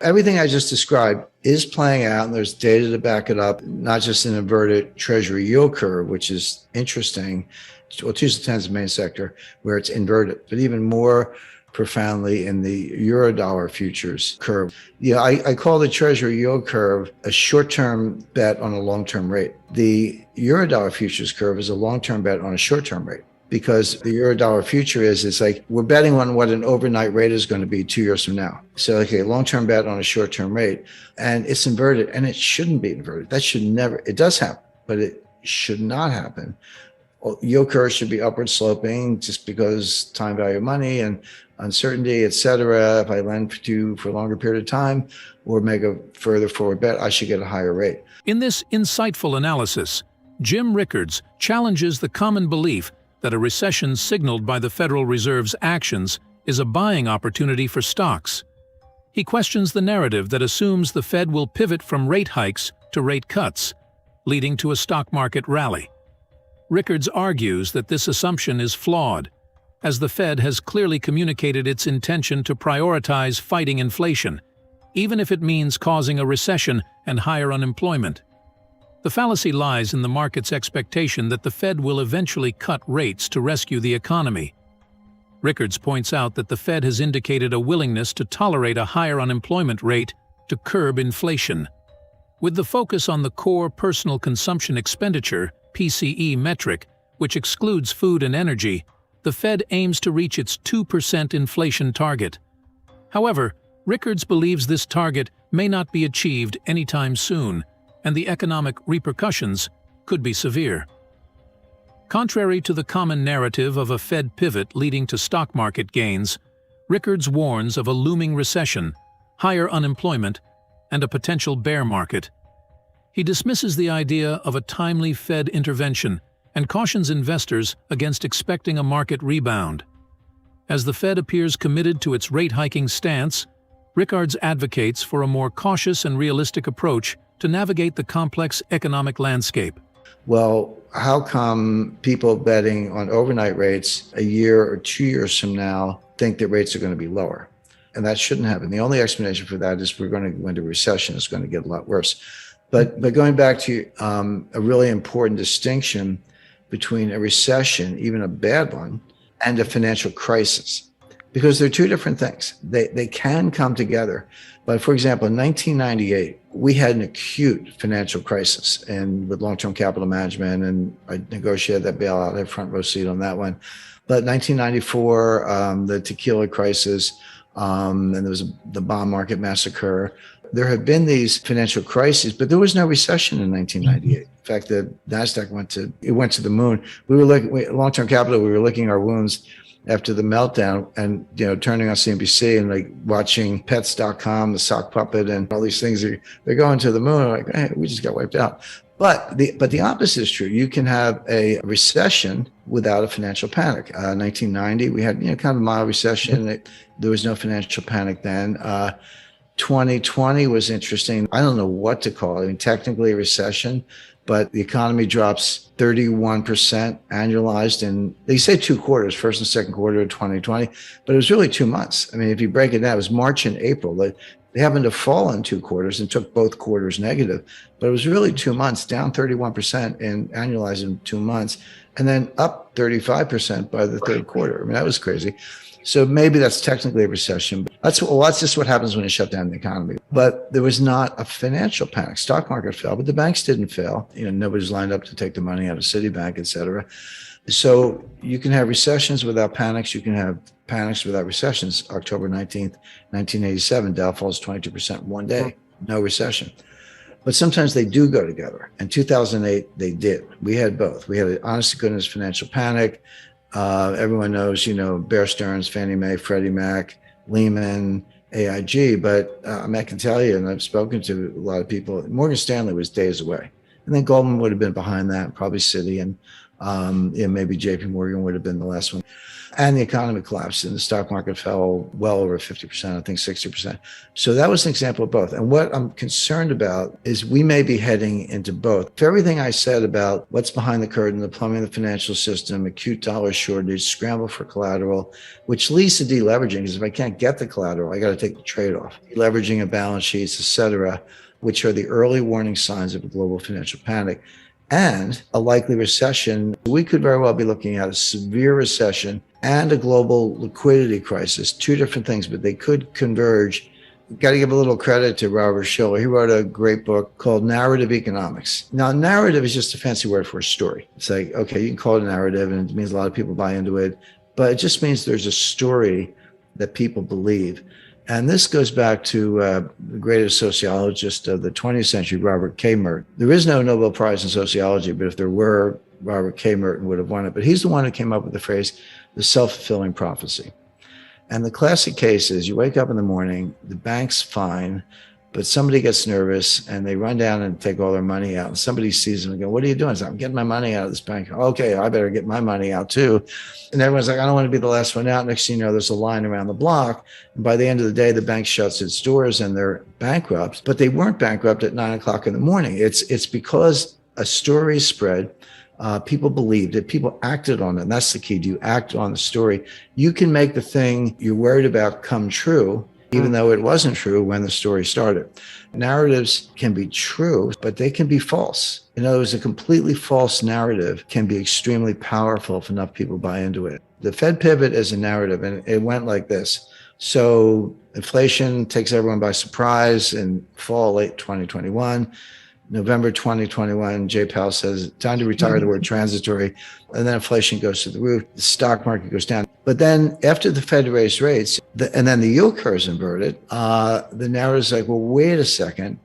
Everything I just described is playing out, and there's data to back it up, not just an inverted treasury yield curve, which is interesting. Well, Tuesday 10 is the main sector where it's inverted, but even more profoundly in the Eurodollar futures curve. Yeah, I call the treasury yield curve a short-term bet on a long-term rate. The Eurodollar futures curve is a long-term bet on a short-term rate, because the Eurodollar future it's like we're betting on what an overnight rate is going to be 2 years from now. So, okay, long-term bet on a short-term rate, and it's inverted, and it shouldn't be inverted. That should never, it does happen, but it should not happen. Yield curve should be upward sloping just because time value of money and uncertainty, et cetera. If I lend to you for a longer period of time or make a further forward bet, I should get a higher rate. In this insightful analysis, Jim Rickards challenges the common belief that a recession signaled by the Federal Reserve's actions is a buying opportunity for stocks. He questions the narrative that assumes the Fed will pivot from rate hikes to rate cuts, leading to a stock market rally. Rickards argues that this assumption is flawed, as the Fed has clearly communicated its intention to prioritize fighting inflation, even if it means causing a recession and higher unemployment. The fallacy lies in the market's expectation that the Fed will eventually cut rates to rescue the economy. Rickards points out that the Fed has indicated a willingness to tolerate a higher unemployment rate to curb inflation. With the focus on the core personal consumption expenditure (PCE) metric, which excludes food and energy, the Fed aims to reach its 2% inflation target. However, Rickards believes this target may not be achieved anytime soon, and the economic repercussions could be severe. Contrary to the common narrative of a Fed pivot leading to stock market gains, Rickards warns of a looming recession, higher unemployment, and a potential bear market. He dismisses the idea of a timely Fed intervention and cautions investors against expecting a market rebound. As the Fed appears committed to its rate-hiking stance, Rickards advocates for a more cautious and realistic approach to navigate the complex economic landscape. Well, how come people betting on overnight rates a year or 2 years from now think that rates are going to be lower? And that shouldn't happen. The only explanation for that is we're going to go into recession. It's going to get a lot worse. But going back to a really important distinction between a recession, even a bad one, and a financial crisis, because they're two different things. They can come together. But for example, in 1998, we had an acute financial crisis, and with long-term capital management, and I negotiated that bailout. I had front row seat on that one. But 1994, the tequila crisis, and there was the bond market massacre. There have been these financial crises, but there was no recession in 1998. In fact, the NASDAQ went to the moon. We were looking, long-term capital, we were licking our wounds after the meltdown and, turning on CNBC and like watching pets.com, the sock puppet, and all these things. They're going to the moon. Like, hey, we just got wiped out. But the opposite is true. You can have a recession without a financial panic. 1990, we had kind of a mild recession. There was no financial panic then. 2020 was interesting. I don't know what to call it. I mean, technically a recession, but the economy drops 31% annualized in, they say 2 quarters, first and second quarter of 2020, but it was really 2 months. I mean, if you break it down, it was March and April. They happened to fall in 2 quarters and took both quarters negative, but it was really 2 months, down 31% in annualized in 2 months, and then up 35% by the third quarter. I mean, that was crazy. So maybe that's technically a recession. That's just what happens when you shut down the economy. But there was not a financial panic. Stock market fell, but the banks didn't fail. Nobody's lined up to take the money out of Citibank, et cetera. So you can have recessions without panics. You can have panics without recessions. October 19th, 1987, Dow falls 22% in one day. No recession. But sometimes they do go together. In 2008, they did. We had both. We had an honest to goodness financial panic. Everyone knows, Bear Stearns, Fannie Mae, Freddie Mac, Lehman, AIG. But I can tell you, and I've spoken to a lot of people, Morgan Stanley was days away. And then Goldman would have been behind that, probably Citi, and maybe JP Morgan would have been the last one. And the economy collapsed and the stock market fell well over 50%, I think 60%. So that was an example of both. And what I'm concerned about is we may be heading into both. If everything I said about what's behind the curtain, the plumbing of the financial system, acute dollar shortage, scramble for collateral, which leads to deleveraging, because if I can't get the collateral, I got to take the trade-off. Deleveraging of balance sheets, et cetera, which are the early warning signs of a global financial panic, and a likely recession. We could very well be looking at a severe recession and a global liquidity crisis, two different things, but they could converge. Got to give a little credit to Robert Shiller. He wrote a great book called Narrative Economics. Now, narrative is just a fancy word for a story. It's like, okay, you can call it a narrative, and it means a lot of people buy into it, but it just means there's a story that people believe. And this goes back to the greatest sociologist of the 20th century, Robert K. Merton. There is no Nobel Prize in sociology, but if there were, Robert K. Merton would have won it. But he's the one who came up with the phrase, the self-fulfilling prophecy. And the classic case is you wake up in the morning, the bank's fine, but somebody gets nervous and they run down and take all their money out. And somebody sees them and go, what are you doing? So I'm getting my money out of this bank. Okay, I better get my money out too. And everyone's like, I don't want to be the last one out. Next thing you know, there's a line around the block. And by the end of the day, the bank shuts its doors and they're bankrupt. But they weren't bankrupt at 9 o'clock in the morning. It's because a story spread. People believed it. People acted on it. And that's the key. Do you act on the story? You can make the thing you're worried about come true, even though it wasn't true when the story started. Narratives can be true, but they can be false. In other words, a completely false narrative can be extremely powerful if enough people buy into it. The Fed pivot is a narrative, and it went like this. So inflation takes everyone by surprise in fall, late 2021. November 2021, Jay Powell says, time to retire the word transitory. And then inflation goes to the roof. The stock market goes down. But then after the Fed raised rates, and then the yield curve is inverted, the narrative is like, well, wait a second.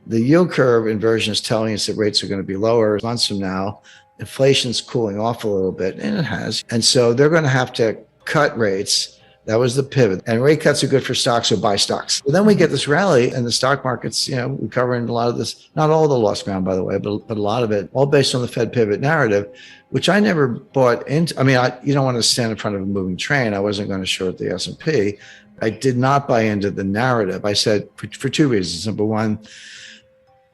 The yield curve inversion is telling us that rates are going to be lower months from now. Inflation's cooling off a little bit, and it has. And so they're going to have to cut rates. That was the pivot. And rate cuts are good for stocks, so buy stocks. But then we get this rally and the stock market's, recovering a lot of this, not all the lost ground, by the way, but a lot of it, all based on the Fed pivot narrative, which I never bought into. I mean, you don't want to stand in front of a moving train. I wasn't going to short the S&P. I did not buy into the narrative. I said for two reasons. Number one,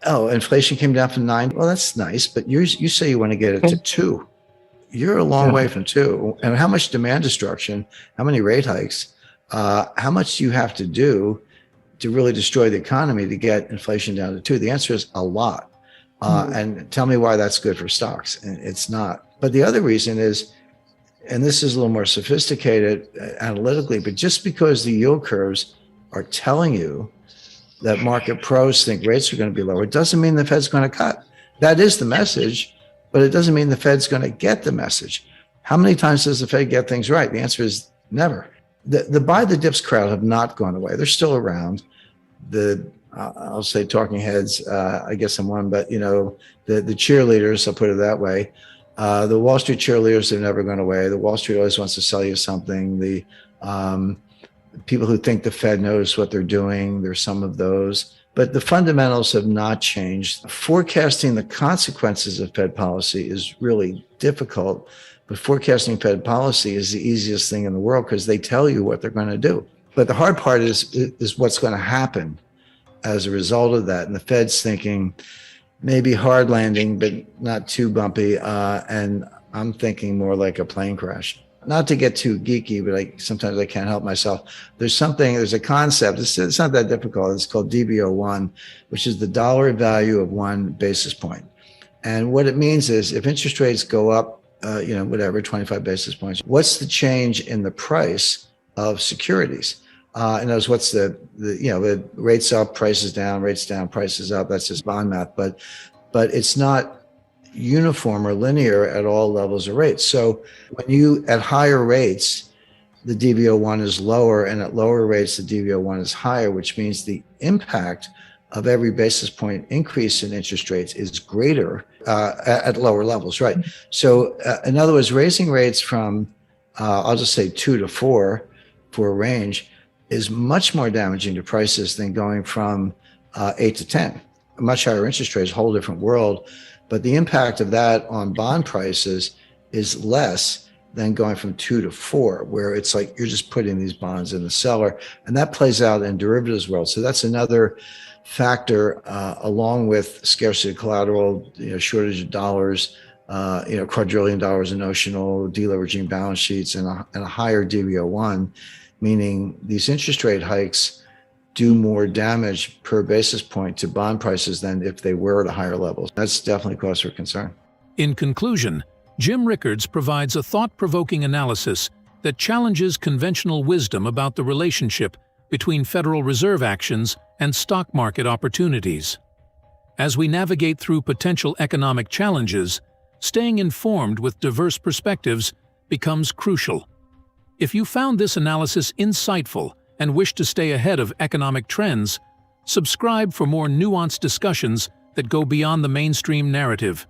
inflation came down from 9. Well, that's nice, but you say you want to get it to 2. You're a long way from 2. And how much demand destruction, how many rate hikes, how much do you have to do to really destroy the economy to get inflation down to 2? The answer is a lot. And tell me why that's good for stocks. And it's not. But the other reason is, and this is a little more sophisticated analytically, but just because the yield curves are telling you that market pros think rates are going to be lower, it doesn't mean the Fed's going to cut. That is the message. But it doesn't mean the Fed's going to get the message. How many times does the Fed get things right? The answer is never. The buy the dips crowd have not gone away. They're still around. I'll say talking heads, I guess I'm one, but the cheerleaders, I'll put it that way. The Wall Street cheerleaders, they're never gone away. The Wall Street always wants to sell you something. The people who think the Fed knows what they're doing, there's some of those. But the fundamentals have not changed. Forecasting the consequences of Fed policy is really difficult, but forecasting Fed policy is the easiest thing in the world because they tell you what they're going to do. But the hard part is what's going to happen as a result of that. And the Fed's thinking maybe hard landing, but not too bumpy. And I'm thinking more like a plane crash. Not to get too geeky, but sometimes I can't help myself. There's a concept, it's not that difficult. It's called DBO1, which is the dollar value of 1 basis point. And what it means is if interest rates go up, 25 basis points, what's the change in the price of securities? In other words, what's the rates up, prices down, rates down, prices up. That's just bond math, but it's not uniform or linear at all levels of rates. So when you at higher rates, the DBO1 is lower, and at lower rates, the DBO1 is higher, which means the impact of every basis point increase in interest rates is greater at lower levels, right? So in other words, raising rates from, I'll just say 2 to 4 for a range is much more damaging to prices than going from 8 to 10. Much higher interest rates, a whole different world. But the impact of that on bond prices is less. than going from 2 to 4, where it's like you're just putting these bonds in the cellar. And that plays out in derivatives world. So that's another factor, along with scarcity of collateral, shortage of dollars, quadrillion dollars in notional, deleveraging balance sheets, and a higher DV01, meaning these interest rate hikes do more damage per basis point to bond prices than if they were at a higher level. That's definitely cause for concern. In conclusion, Jim Rickards provides a thought-provoking analysis that challenges conventional wisdom about the relationship between Federal Reserve actions and stock market opportunities. As we navigate through potential economic challenges, staying informed with diverse perspectives becomes crucial. If you found this analysis insightful and wish to stay ahead of economic trends, subscribe for more nuanced discussions that go beyond the mainstream narrative.